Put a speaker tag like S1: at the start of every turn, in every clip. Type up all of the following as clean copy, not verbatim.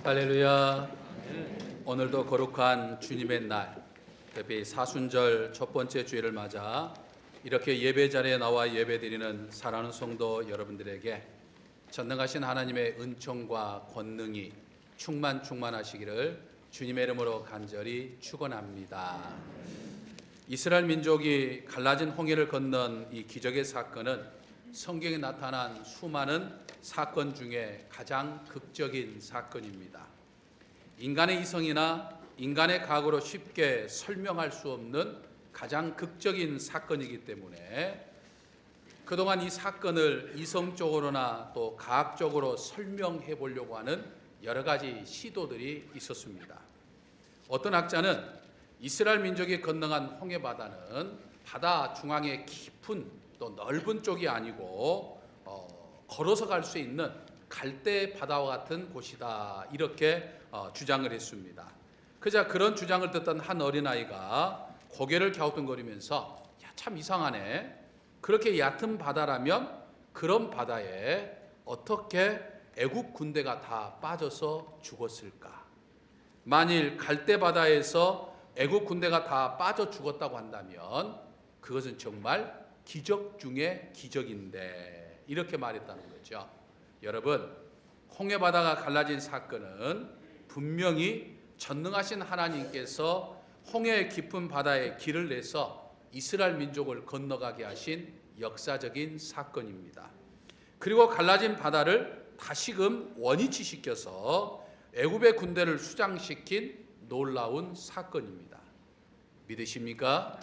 S1: 할렐루야. 오늘도 거룩한 주님의 날, 특히 사순절 첫 번째 주일을 맞아 이렇게 예배 자리에 나와 예배드리는 사랑하는 성도 여러분들에게 전능하신 하나님의 은총과 권능이 충만하시기를 주님의 이름으로 간절히 축원합니다. 이스라엘 민족이 갈라진 홍해를 건넌 이 기적의 사건은 성경에 나타난 수많은 사건 중에 가장 극적인 사건입니다. 인간의 이성이나 인간의 각오로 쉽게 설명할 수 없는 가장 극적인 사건이기 때문에 그동안 이 사건을 이성적으로나 또 과학적으로 설명해 보려고 하는 여러 가지 시도들이 있었습니다. 어떤 학자는 이스라엘 민족이 건너간 홍해 바다는 바다 중앙의 깊은 또 넓은 쪽이 아니고 걸어서 갈 수 있는 갈대 바다와 같은 곳이다, 이렇게 주장을 했습니다. 그자 그런 주장을 듣던 한 어린아이가 고개를 갸우뚱거리면서 참 이상하네, 그렇게 얕은 바다라면 그런 바다에 어떻게 애굽 군대가 다 빠져서 죽었을까? 만일 갈대 바다에서 애굽 군대가 다 빠져 죽었다고 한다면 그것은 정말 기적 중에 기적인데, 이렇게 말했다는 거죠. 여러분, 홍해 바다가 갈라진 사건은 분명히 전능하신 하나님께서 홍해의 깊은 바다에 길을 내서 이스라엘 민족을 건너가게 하신 역사적인 사건입니다. 그리고 갈라진 바다를 다시금 원위치시켜서 애굽의 군대를 수장시킨 놀라운 사건입니다. 믿으십니까?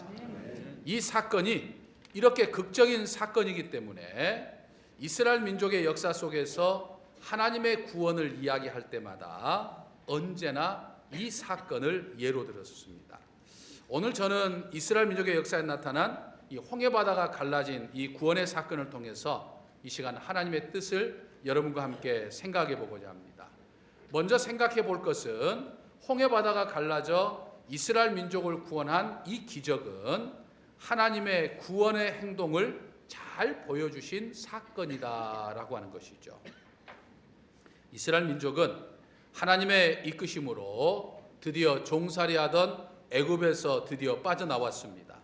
S1: 이 사건이 이렇게 극적인 사건이기 때문에 이스라엘 민족의 역사 속에서 하나님의 구원을 이야기할 때마다 언제나 이 사건을 예로 들었습니다. 오늘 저는 이스라엘 민족의 역사에 나타난 이 홍해바다가 갈라진 이 구원의 사건을 통해서 이 시간 하나님의 뜻을 여러분과 함께 생각해 보고자 합니다. 먼저 생각해 볼 것은 홍해바다가 갈라져 이스라엘 민족을 구원한 이 기적은 하나님의 구원의 행동을 잘 보여주신 사건이다라고 하는 것이죠. 이스라엘 민족은 하나님의 이끄심으로 드디어 종살이하던 애굽에서 드디어 빠져나왔습니다.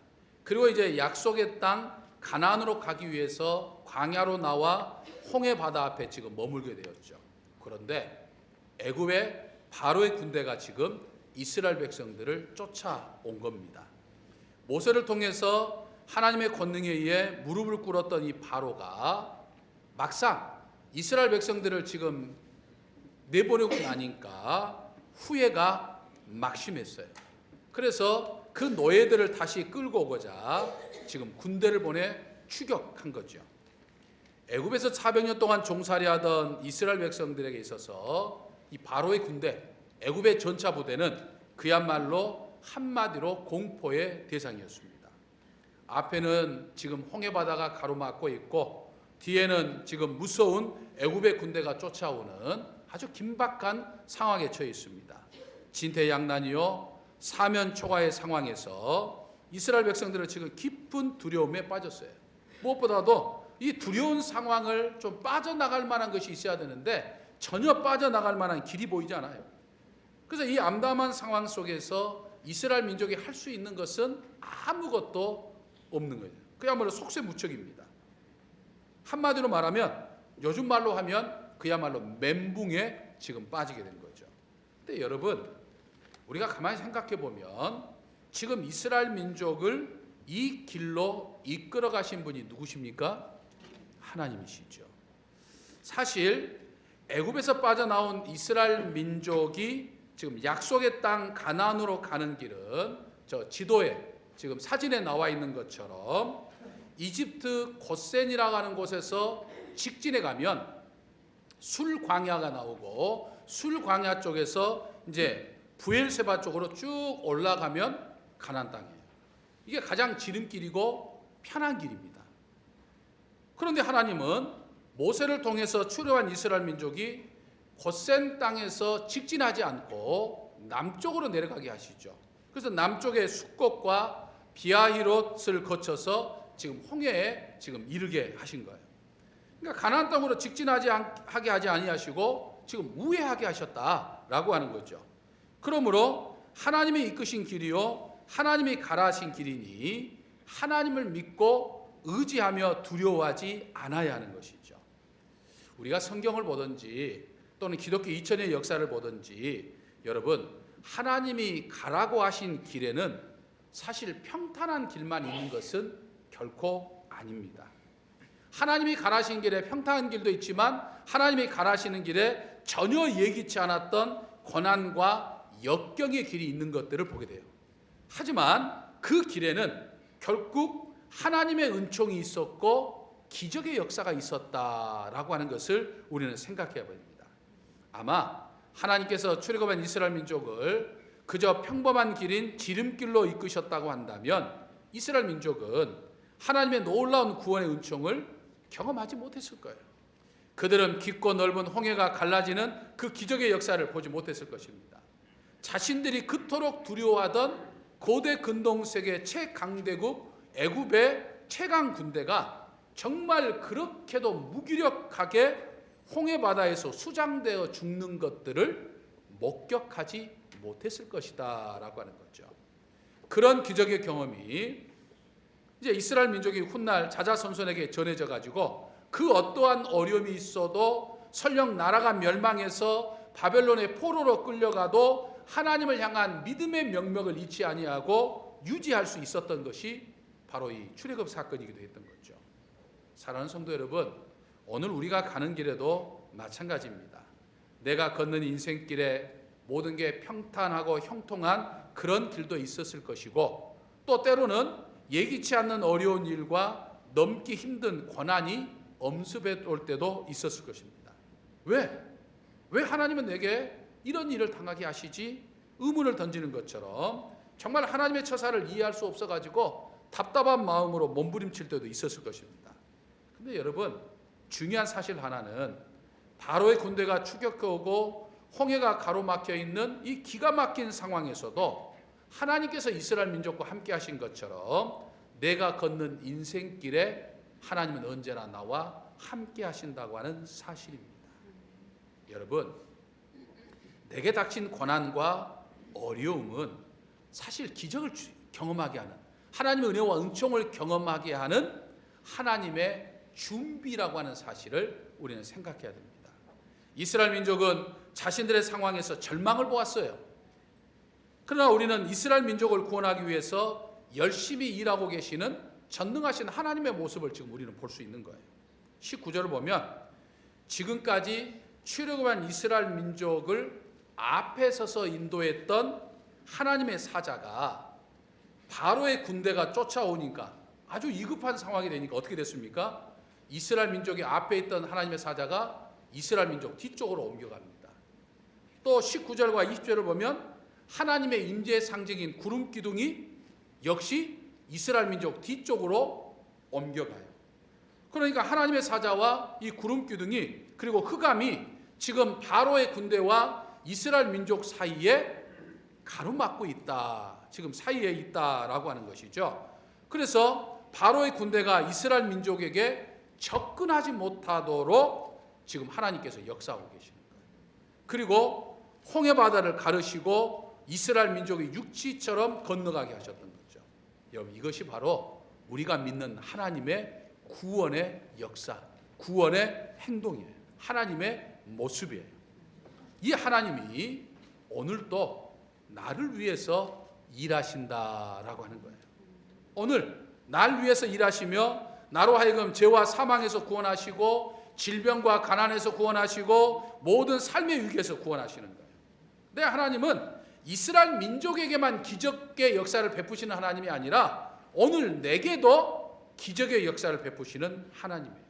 S1: 그리고 이제 약속의 땅 가나안으로 가기 위해서 광야로 나와 홍해 바다 앞에 지금 머물게 되었죠. 그런데 애굽의 바로의 군대가 지금 이스라엘 백성들을 쫓아온 겁니다. 모세를 통해서 하나님의 권능에 의해 무릎을 꿇었던 이 바로가 막상 이스라엘 백성들을 지금 내보내고 나니까 후회가 막심했어요. 그래서 그 노예들을 다시 끌고 오고자 지금 군대를 보내 추격한 거죠. 애굽에서 400년 동안 종살이하던 이스라엘 백성들에게 있어서 이 바로의 군대, 애굽의 전차 부대는 그야말로 한마디로 공포의 대상이었습니다. 앞에는 지금 홍해바다가 가로막고 있고 뒤에는 지금 무서운 애굽의 군대가 쫓아오는 아주 긴박한 상황에 처해 있습니다. 진퇴양난이요 사면초가의 상황에서 이스라엘 백성들은 지금 깊은 두려움에 빠졌어요. 무엇보다도 이 두려운 상황을 좀 빠져나갈 만한 것이 있어야 되는데 전혀 빠져나갈 만한 길이 보이지 않아요. 그래서 이 암담한 상황 속에서 이스라엘 민족이 할 수 있는 것은 아무것도 없는 거예요. 그야말로 속세무책입니다. 한마디로 말하면 요즘 말로 하면 그야말로 멘붕에 지금 빠지게 된 거죠. 근데 여러분, 우리가 가만히 생각해 보면 지금 이스라엘 민족을 이 길로 이끌어 가신 분이 누구십니까? 하나님이시죠. 사실 애굽에서 빠져나온 이스라엘 민족이 지금 약속의 땅 가나안으로 가는 길은 저 지도에 지금 사진에 나와 있는 것처럼 이집트 고센이라고 하는 곳에서 직진해 가면 술 광야가 나오고 술 광야 쪽에서 이제 부엘세바 쪽으로 쭉 올라가면 가나안 땅이에요. 이게 가장 지름길이고 편한 길입니다. 그런데 하나님은 모세를 통해서 출애한 이스라엘 민족이 고센 땅에서 직진하지 않고 남쪽으로 내려가게 하시죠. 그래서 남쪽의 숫곳과 비아히롯을 거쳐서 지금 홍해에 지금 이르게 하신 거예요. 그러니까 가나안 땅으로 직진하게 하지 아니하시고 지금 우회하게 하셨다라고 하는 거죠. 그러므로 하나님이 이끄신 길이요 하나님이 가라하신 길이니 하나님을 믿고 의지하며 두려워하지 않아야 하는 것이죠. 우리가 성경을 보든지 또는 기독교 2000년 역사를 보든지 여러분 하나님이 가라고 하신 길에는 사실 평탄한 길만 있는 것은 결코 아닙니다. 하나님이 가라신 길에 평탄한 길도 있지만 하나님이 가라시는 길에 전혀 예기치 않았던 고난과 역경의 길이 있는 것들을 보게 돼요. 하지만 그 길에는 결국 하나님의 은총이 있었고 기적의 역사가 있었다라고 하는 것을 우리는 생각해야 됩니다. 아마 하나님께서 출애굽한 이스라엘 민족을 그저 평범한 길인 지름길로 이끄셨다고 한다면 이스라엘 민족은 하나님의 놀라운 구원의 은총을 경험하지 못했을 거예요. 그들은 깊고 넓은 홍해가 갈라지는 그 기적의 역사를 보지 못했을 것입니다. 자신들이 그토록 두려워하던 고대 근동세계 최강대국 애굽의 최강 군대가 정말 그렇게도 무기력하게 홍해바다에서 수장되어 죽는 것들을 목격하지 못했을 것이다 라고 하는 거죠. 그런 기적의 경험이 이제 이스라엘 민족이 훗날 자자손손에게 전해져 가지고 그 어떠한 어려움이 있어도 설령 나라가 멸망해서 바벨론의 포로로 끌려가도 하나님을 향한 믿음의 명맥을 잃지 아니하고 유지할 수 있었던 것이 바로 이 출애굽 사건이기도 했던 거죠. 사랑하는 성도 여러분, 오늘 우리가 가는 길에도 마찬가지입니다. 내가 걷는 인생길에 모든 게 평탄하고 형통한 그런 길도 있었을 것이고 또 때로는 예기치 않는 어려운 일과 넘기 힘든 고난이 엄습해 올 때도 있었을 것입니다. 왜 하나님은 내게 이런 일을 당하게 하시지? 의문을 던지는 것처럼 정말 하나님의 처사를 이해할 수 없어가지고 답답한 마음으로 몸부림칠 때도 있었을 것입니다. 근데 여러분 중요한 사실 하나는 바로의 군대가 추격해오고 홍해가 가로막혀 있는 이 기가 막힌 상황에서도 하나님께서 이스라엘 민족과 함께 하신 것처럼 내가 걷는 인생길에 하나님은 언제나 나와 함께 하신다고 하는 사실입니다. 여러분, 내게 닥친 고난과 어려움은 사실 기적을 경험하게 하는 하나님의 은혜와 은총을 경험하게 하는 하나님의 준비라고 하는 사실을 우리는 생각해야 됩니다. 이스라엘 민족은 자신들의 상황에서 절망을 보았어요. 그러나 우리는 이스라엘 민족을 구원하기 위해서 열심히 일하고 계시는 전능하신 하나님의 모습을 지금 우리는 볼 수 있는 거예요. 19절을 보면 지금까지 출애굽한 이스라엘 민족을 앞에 서서 인도했던 하나님의 사자가 바로의 군대가 쫓아오니까 아주 위급한 상황이 되니까 어떻게 됐습니까? 이스라엘 민족이 앞에 있던 하나님의 사자가 이스라엘 민족 뒤쪽으로 옮겨갑니다. 또 19절과 20절을 보면 하나님의 임재의 상징인 구름 기둥이 역시 이스라엘 민족 뒤쪽으로 옮겨가요. 그러니까 하나님의 사자와 이 구름 기둥이 그리고 흑암이 지금 바로의 군대와 이스라엘 민족 사이에 가로막고 있다. 지금 사이에 있다라고 하는 것이죠. 그래서 바로의 군대가 이스라엘 민족에게 접근하지 못하도록 지금 하나님께서 역사하고 계시는 거예요. 그리고 홍해 바다를 가르시고 이스라엘 민족이 육지처럼 건너가게 하셨던 거죠. 여러분 이것이 바로 우리가 믿는 하나님의 구원의 역사, 구원의 행동이에요. 하나님의 모습이에요. 이 하나님이 오늘도 나를 위해서 일하신다라고 하는 거예요. 오늘 날 위해서 일하시며 나로 하여금 죄와 사망에서 구원하시고 질병과 가난에서 구원하시고 모든 삶의 위기에서 구원하시는 거예요. 근데 하나님은 이스라엘 민족에게만 기적의 역사를 베푸시는 하나님이 아니라 오늘 내게도 기적의 역사를 베푸시는 하나님이에요.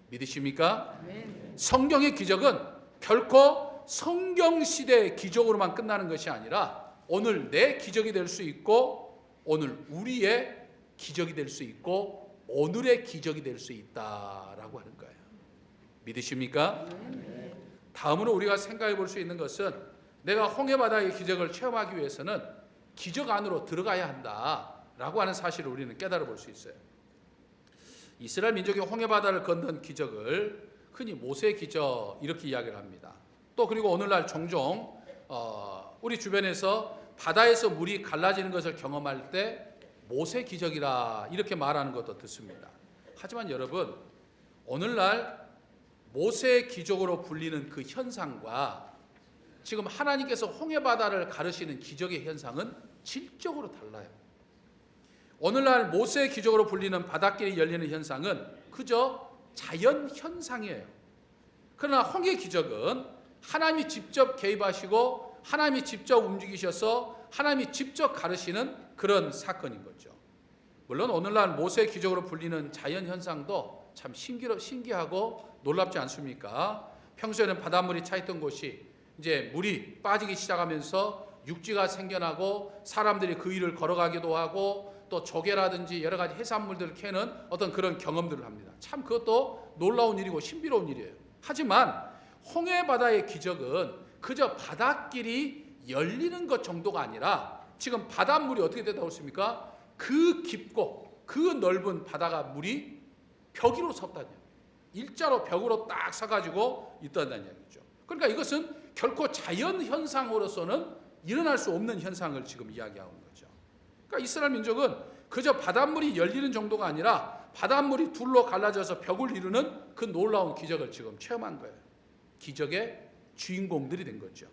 S1: 믿으십니까? 아멘. 성경의 기적은 결코 성경시대의 기적으로만 끝나는 것이 아니라 오늘 내 기적이 될 수 있고 오늘 우리의 기적이 될 수 있고 오늘의 기적이 될 수 있다라고 하는 거예요. 믿으십니까? 아멘. 다음으로 우리가 생각해 볼 수 있는 것은 내가 홍해바다의 기적을 체험하기 위해서는 기적 안으로 들어가야 한다라고 하는 사실을 우리는 깨달아 볼 수 있어요. 이스라엘 민족이 홍해바다를 건넌 기적을 흔히 모세의 기적 이렇게 이야기를 합니다. 또 그리고 오늘날 종종 우리 주변에서 바다에서 물이 갈라지는 것을 경험할 때 모세 기적이라 이렇게 말하는 것도 듣습니다. 하지만 여러분, 오늘날 모세 기적으로 불리는 그 현상과 지금 하나님께서 홍해바다를 가르시는 기적의 현상은 질적으로 달라요. 오늘날 모세 기적으로 불리는 바닷길이 열리는 현상은 그저 자연 현상이에요. 그러나 홍해 기적은 하나님이 직접 개입하시고 하나님이 직접 움직이셔서 하나님이 직접 가르시는 그런 사건인 거죠. 물론 오늘날 모세 기적으로 불리는 자연 현상도 참 신기하고 놀랍지 않습니까? 평소에는 바닷물이 차 있던 곳이 이제 물이 빠지기 시작하면서 육지가 생겨나고 사람들이 그 위를 걸어가기도 하고 또 조개라든지 여러 가지 해산물들을 캐는 어떤 그런 경험들을 합니다. 참 그것도 놀라운 일이고 신비로운 일이에요. 하지만 홍해 바다의 기적은 그저 바닷길이 열리는 것 정도가 아니라 지금 바닷물이 어떻게 된다고 했습니까? 그 깊고 그 넓은 바다가 물이 벽 위로 섰다는 얘기예요. 일자로 벽으로 딱 서가지고 있다는 얘기죠. 그러니까 이것은 결코 자연 현상으로서는 일어날 수 없는 현상을 지금 이야기하고 있는 거죠. 그러니까 이스라엘 민족은 그저 바닷물이 열리는 정도가 아니라 바닷물이 둘로 갈라져서 벽을 이루는 그 놀라운 기적을 지금 체험한 거예요. 기적의 주인공들이 된 거죠.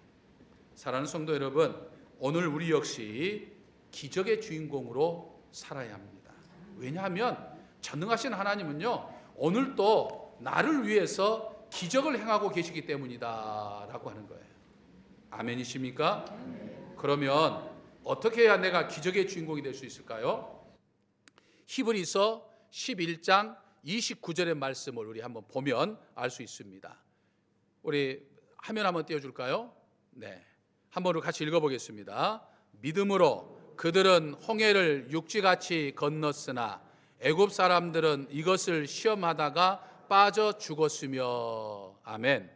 S1: 사랑하는 성도 여러분, 오늘 우리 역시 기적의 주인공으로 살아야 합니다. 왜냐하면 전능하신 하나님은요, 오늘도 나를 위해서 기적을 행하고 계시기 때문이다 라고 하는 거예요. 아멘이십니까? 그러면 어떻게 해야 내가 기적의 주인공이 될 수 있을까요? 히브리서 11장 29절의 말씀을 우리 한번 보면 알 수 있습니다. 우리 화면 한번 띄워줄까요? 네, 한번 같이 읽어보겠습니다. 믿음으로 그들은 홍해를 육지같이 건넜으나 애굽 사람들은 이것을 시험하다가 빠져 죽었으며. 아멘.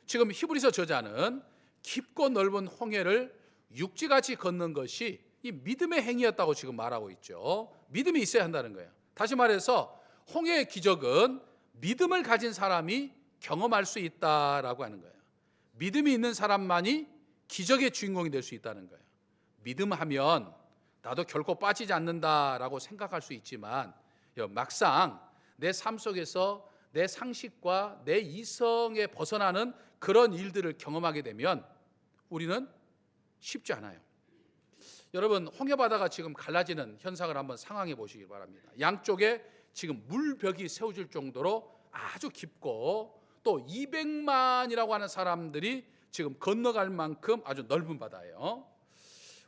S1: 지금 히브리서 저자는 깊고 넓은 홍해를 육지같이 걷는 것이 이 믿음의 행위였다고 지금 말하고 있죠. 믿음이 있어야 한다는 거예요. 다시 말해서 홍해의 기적은 믿음을 가진 사람이 경험할 수 있다라고 하는 거예요. 믿음이 있는 사람만이 기적의 주인공이 될 수 있다는 거예요. 믿음하면 나도 결코 빠지지 않는다라고 생각할 수 있지만 막상 내 삶 속에서 내 상식과 내 이성에 벗어나는 그런 일들을 경험하게 되면 우리는 쉽지 않아요. 여러분, 홍해바다가 지금 갈라지는 현상을 한번 상상해 보시기 바랍니다. 양쪽에 지금 물벽이 세워질 정도로 아주 깊고 또 200만이라고 하는 사람들이 지금 건너갈 만큼 아주 넓은 바다예요.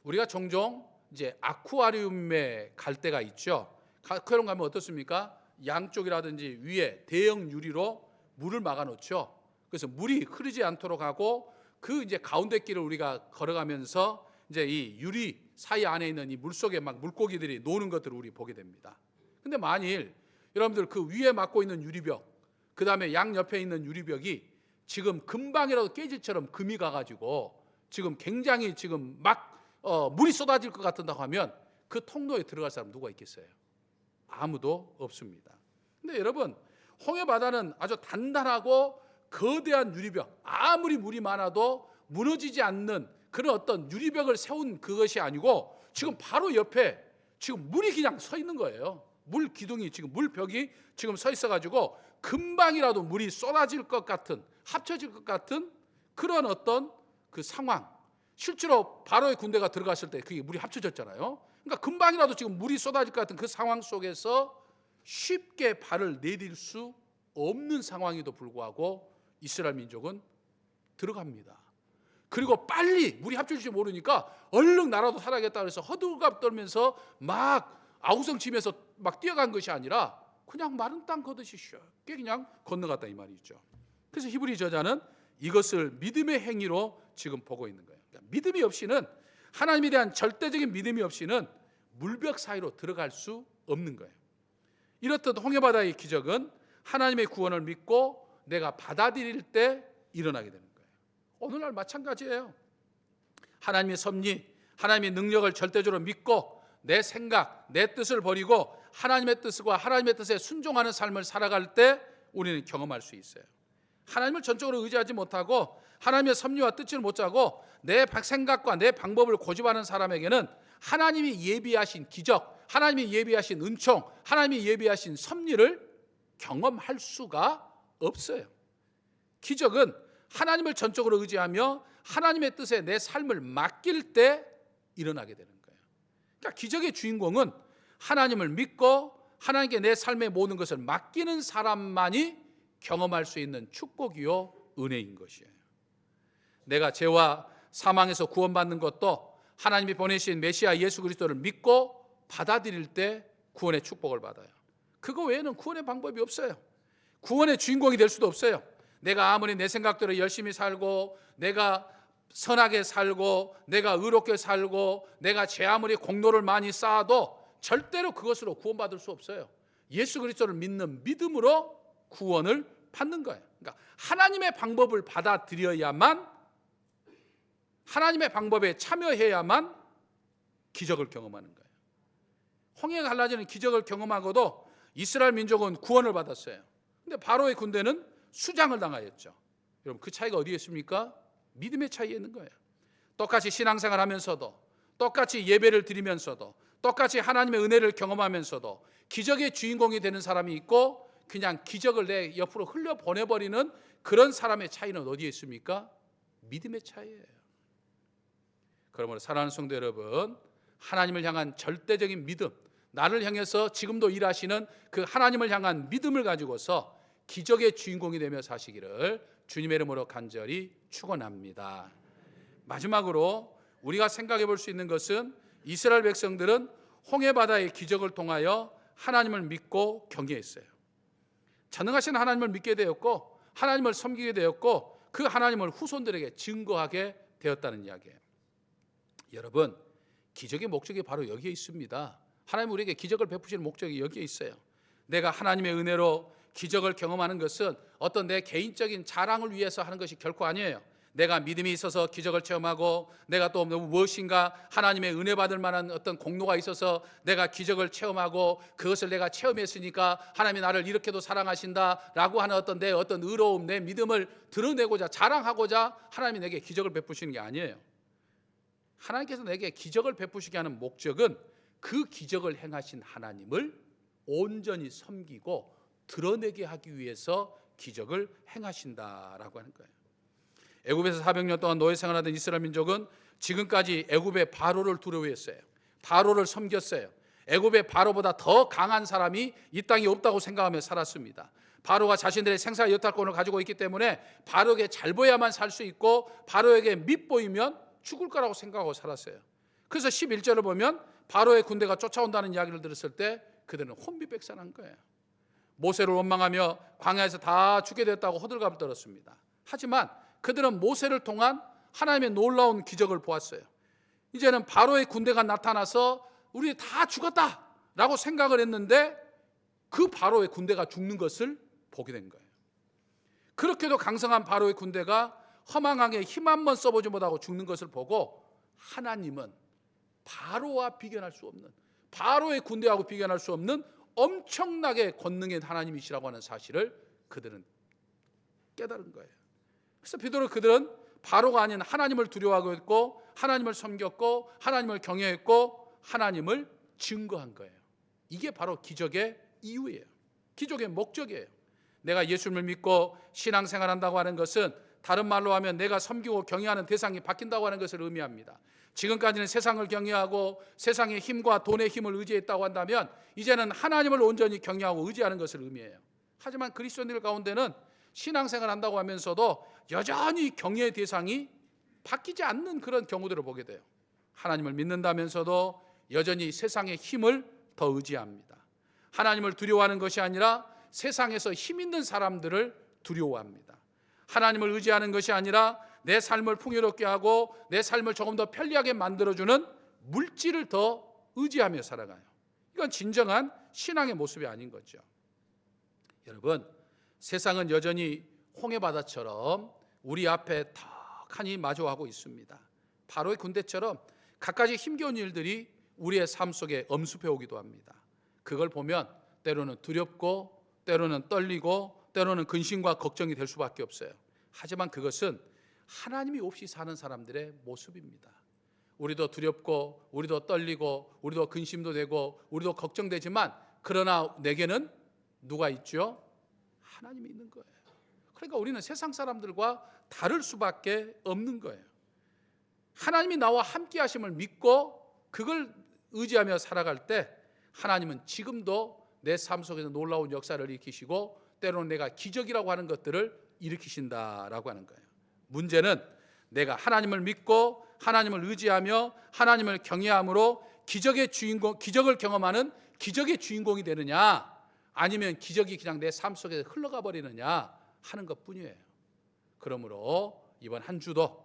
S1: 우리가 종종 이제 아쿠아리움에 갈 때가 있죠. 아쿠아리움 가면 어떻습니까? 양쪽이라든지 위에 대형 유리로 물을 막아 놓죠. 그래서 물이 흐르지 않도록 하고 그 이제 가운데 길을 우리가 걸어가면서 이제 이 유리 사이 안에 있는 이 물속에 막 물고기들이 노는 것들을 우리 보게 됩니다. 근데 만일 여러분들 그 위에 막고 있는 유리벽, 그 다음에 양 옆에 있는 유리벽이 지금 금방이라도 깨질처럼 금이 가가지고 지금 굉장히 지금 막 물이 쏟아질 것 같다고 하면 그 통로에 들어갈 사람 누가 있겠어요? 아무도 없습니다. 근데 여러분, 홍해바다는 아주 단단하고 거대한 유리벽, 아무리 물이 많아도 무너지지 않는 그런 어떤 유리벽을 세운 그것이 아니고 지금 바로 옆에 지금 물이 그냥 서 있는 거예요. 물 기둥이 지금 물벽이 지금 서 있어가지고 금방이라도 물이 쏟아질 것 같은, 합쳐질 것 같은 그런 어떤 그 상황. 실제로 바로의 군대가 들어갔을 때 그게 물이 합쳐졌잖아요. 그러니까 금방이라도 지금 물이 쏟아질 것 같은 그 상황 속에서 쉽게 발을 내딜 수 없는 상황에도 불구하고 이스라엘 민족은 들어갑니다. 그리고 빨리 물이 합쳐질지 모르니까 얼른 나라도 살아야겠다 그래서 허들갑 떨면서 막 아우성치면서 막 뛰어간 것이 아니라 그냥 마른 땅 걷듯이 쉽게 그냥 건너갔다 이 말이죠. 그래서 히브리 저자는 이것을 믿음의 행위로 지금 보고 있는 거예요. 그러니까 믿음이 없이는, 하나님에 대한 절대적인 믿음이 없이는 물벽 사이로 들어갈 수 없는 거예요. 이렇듯 홍해바다의 기적은 하나님의 구원을 믿고 내가 받아들일 때 일어나게 되는 거예요. 오늘날 마찬가지예요. 하나님의 섭리, 하나님의 능력을 절대적으로 믿고 내 생각, 내 뜻을 버리고 하나님의 뜻과 하나님의 뜻에 순종하는 삶을 살아갈 때 우리는 경험할 수 있어요. 하나님을 전적으로 의지하지 못하고 하나님의 섭리와 뜻을 못 짜고 내 생각과 내 방법을 고집하는 사람에게는 하나님이 예비하신 기적, 하나님이 예비하신 은총, 하나님이 예비하신 섭리를 경험할 수가 없어요. 기적은 하나님을 전적으로 의지하며 하나님의 뜻에 내 삶을 맡길 때 일어나게 되는 거예요. 그러니까 기적의 주인공은 하나님을 믿고 하나님께 내 삶의 모든 것을 맡기는 사람만이 경험할 수 있는 축복이요 은혜인 것이에요. 내가 죄와 사망에서 구원받는 것도 하나님이 보내신 메시아 예수 그리스도를 믿고 받아들일 때 구원의 축복을 받아요. 그거 외에는 구원의 방법이 없어요. 구원의 주인공이 될 수도 없어요. 내가 아무리 내 생각대로 열심히 살고 내가 선하게 살고 내가 의롭게 살고 내가 제 아무리 공로를 많이 쌓아도 절대로 그것으로 구원받을 수 없어요. 예수 그리스도를 믿는 믿음으로 구원을 받는 거예요. 그러니까 하나님의 방법을 받아들여야만, 하나님의 방법에 참여해야만 기적을 경험하는 거예요. 홍해가 갈라지는 기적을 경험하고도 이스라엘 민족은 구원을 받았어요. 근데 바로의 군대는 수장을 당하였죠. 여러분, 그 차이가 어디에 있습니까? 믿음의 차이에 있는 거예요. 똑같이 신앙생활 하면서도, 똑같이 예배를 드리면서도, 똑같이 하나님의 은혜를 경험하면서도 기적의 주인공이 되는 사람이 있고 그냥 기적을 내 옆으로 흘려보내버리는 그런 사람의 차이는 어디에 있습니까? 믿음의 차이예요. 그러므로 사랑하는 성도 여러분, 하나님을 향한 절대적인 믿음, 나를 향해서 지금도 일하시는 그 하나님을 향한 믿음을 가지고서 기적의 주인공이 되며 사시기를 주님의 이름으로 간절히 축원합니다. 마지막으로 우리가 생각해 볼 수 있는 것은 이스라엘 백성들은 홍해바다의 기적을 통하여 하나님을 믿고 경외했어요. 전능하신 하나님을 믿게 되었고 하나님을 섬기게 되었고 그 하나님을 후손들에게 증거하게 되었다는 이야기예요. 여러분, 기적의 목적이 바로 여기에 있습니다. 하나님 우리에게 기적을 베푸시는 목적이 여기에 있어요. 내가 하나님의 은혜로 기적을 경험하는 것은 어떤 내 개인적인 자랑을 위해서 하는 것이 결코 아니에요. 내가 믿음이 있어서 기적을 체험하고 내가 또 무엇인가 하나님의 은혜 받을 만한 어떤 공로가 있어서 내가 기적을 체험하고 그것을 내가 체험했으니까 하나님이 나를 이렇게도 사랑하신다라고 하는 어떤 내 어떤 의로움, 내 믿음을 드러내고자 자랑하고자 하나님이 내게 기적을 베푸시는 게 아니에요. 하나님께서 내게 기적을 베푸시게 하는 목적은 그 기적을 행하신 하나님을 온전히 섬기고 드러내게 하기 위해서 기적을 행하신다라고 하는 거예요. 애굽에서 400년 동안 노예 생활하던 이스라엘 민족은 지금까지 애굽의 바로를 두려워했어요. 바로를 섬겼어요. 애굽의 바로보다 더 강한 사람이 이 땅에 없다고 생각하며 살았습니다. 바로가 자신들의 생사 여탈권을 가지고 있기 때문에 바로에게 잘 보여야만 살 수 있고 바로에게 밉보이면 죽을 거라고 생각하고 살았어요. 그래서 11절을 보면 바로의 군대가 쫓아온다는 이야기를 들었을 때 그들은 혼비백산한 거예요. 모세를 원망하며 광야에서 다 죽게 됐다고 호들갑을 떨었습니다. 하지만 그들은 모세를 통한 하나님의 놀라운 기적을 보았어요. 이제는 바로의 군대가 나타나서 우리 다 죽었다라고 생각을 했는데 그 바로의 군대가 죽는 것을 보게 된 거예요. 그렇게도 강성한 바로의 군대가 허망하게 힘 한 번 써보지 못하고 죽는 것을 보고 하나님은 바로와 비견할 수 없는, 바로의 군대하고 비견할 수 없는 엄청나게 권능의 하나님이시라고 하는 사실을 그들은 깨달은 거예요. 그래서 비로소 그들은 바로가 아닌 하나님을 두려워하고 있고 하나님을 섬겼고 하나님을 경외했고 하나님을 증거한 거예요. 이게 바로 기적의 이유예요. 기적의 목적이에요. 내가 예수님을 믿고 신앙생활한다고 하는 것은 다른 말로 하면 내가 섬기고 경외하는 대상이 바뀐다고 하는 것을 의미합니다. 지금까지는 세상을 경외하고 세상의 힘과 돈의 힘을 의지했다고 한다면 이제는 하나님을 온전히 경외하고 의지하는 것을 의미해요. 하지만 그리스도인들 가운데는 신앙생활 한다고 하면서도 여전히 경외의 대상이 바뀌지 않는 그런 경우들을 보게 돼요. 하나님을 믿는다면서도 여전히 세상의 힘을 더 의지합니다. 하나님을 두려워하는 것이 아니라 세상에서 힘 있는 사람들을 두려워합니다. 하나님을 의지하는 것이 아니라 내 삶을 풍요롭게 하고 내 삶을 조금 더 편리하게 만들어주는 물질을 더 의지하며 살아가요. 이건 진정한 신앙의 모습이 아닌 거죠. 여러분, 세상은 여전히 홍해바다처럼 우리 앞에 턱하니 마주하고 있습니다. 바로의 군대처럼 갖가지 힘겨운 일들이 우리의 삶 속에 엄습해 오기도 합니다. 그걸 보면 때로는 두렵고 때로는 떨리고 때로는 근심과 걱정이 될 수밖에 없어요. 하지만 그것은 하나님이 없이 사는 사람들의 모습입니다. 우리도 두렵고 우리도 떨리고 우리도 근심도 되고 우리도 걱정되지만 그러나 내게는 누가 있죠? 하나님이 있는 거예요. 그러니까 우리는 세상 사람들과 다를 수밖에 없는 거예요. 하나님이 나와 함께 하심을 믿고 그걸 의지하며 살아갈 때 하나님은 지금도 내 삶 속에서 놀라운 역사를 일으키시고 때로는 내가 기적이라고 하는 것들을 일으키신다라고 하는 거예요. 문제는 내가 하나님을 믿고 하나님을 의지하며 하나님을 경외함으로 기적을 경험하는 기적의 주인공이 되느냐, 아니면 기적이 그냥 내 삶 속에 흘러가 버리느냐 하는 것뿐이에요. 그러므로 이번 한 주도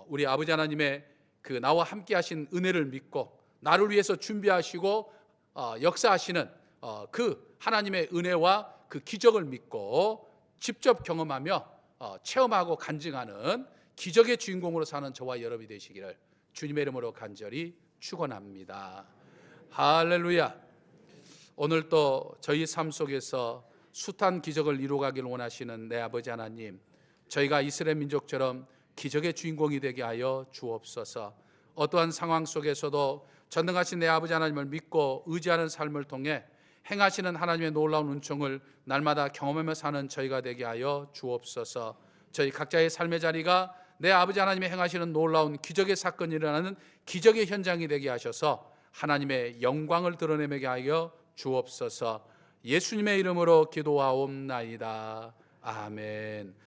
S1: 우리 아버지 하나님의 그 나와 함께 하신 은혜를 믿고 나를 위해서 준비하시고 역사하시는 그 하나님의 은혜와 그 기적을 믿고 직접 경험하며 체험하고 간증하는 기적의 주인공으로 사는 저와 여러분이 되시기를 주님의 이름으로 간절히 축원합니다. 할렐루야. 오늘도 저희 삶 속에서 숱한 기적을 이루어가기를 원하시는 내 아버지 하나님, 저희가 이스라엘 민족처럼 기적의 주인공이 되게 하여 주옵소서. 어떠한 상황 속에서도 전능하신 내 아버지 하나님을 믿고 의지하는 삶을 통해 행하시는 하나님의 놀라운 은총을 날마다 경험하며 사는 저희가 되게 하여 주옵소서. 저희 각자의 삶의 자리가 내 아버지 하나님의 행하시는 놀라운 기적의 사건이 일어나는 기적의 현장이 되게 하셔서 하나님의 영광을 드러내게 하여 주옵소서. 예수님의 이름으로 기도하옵나이다. 아멘.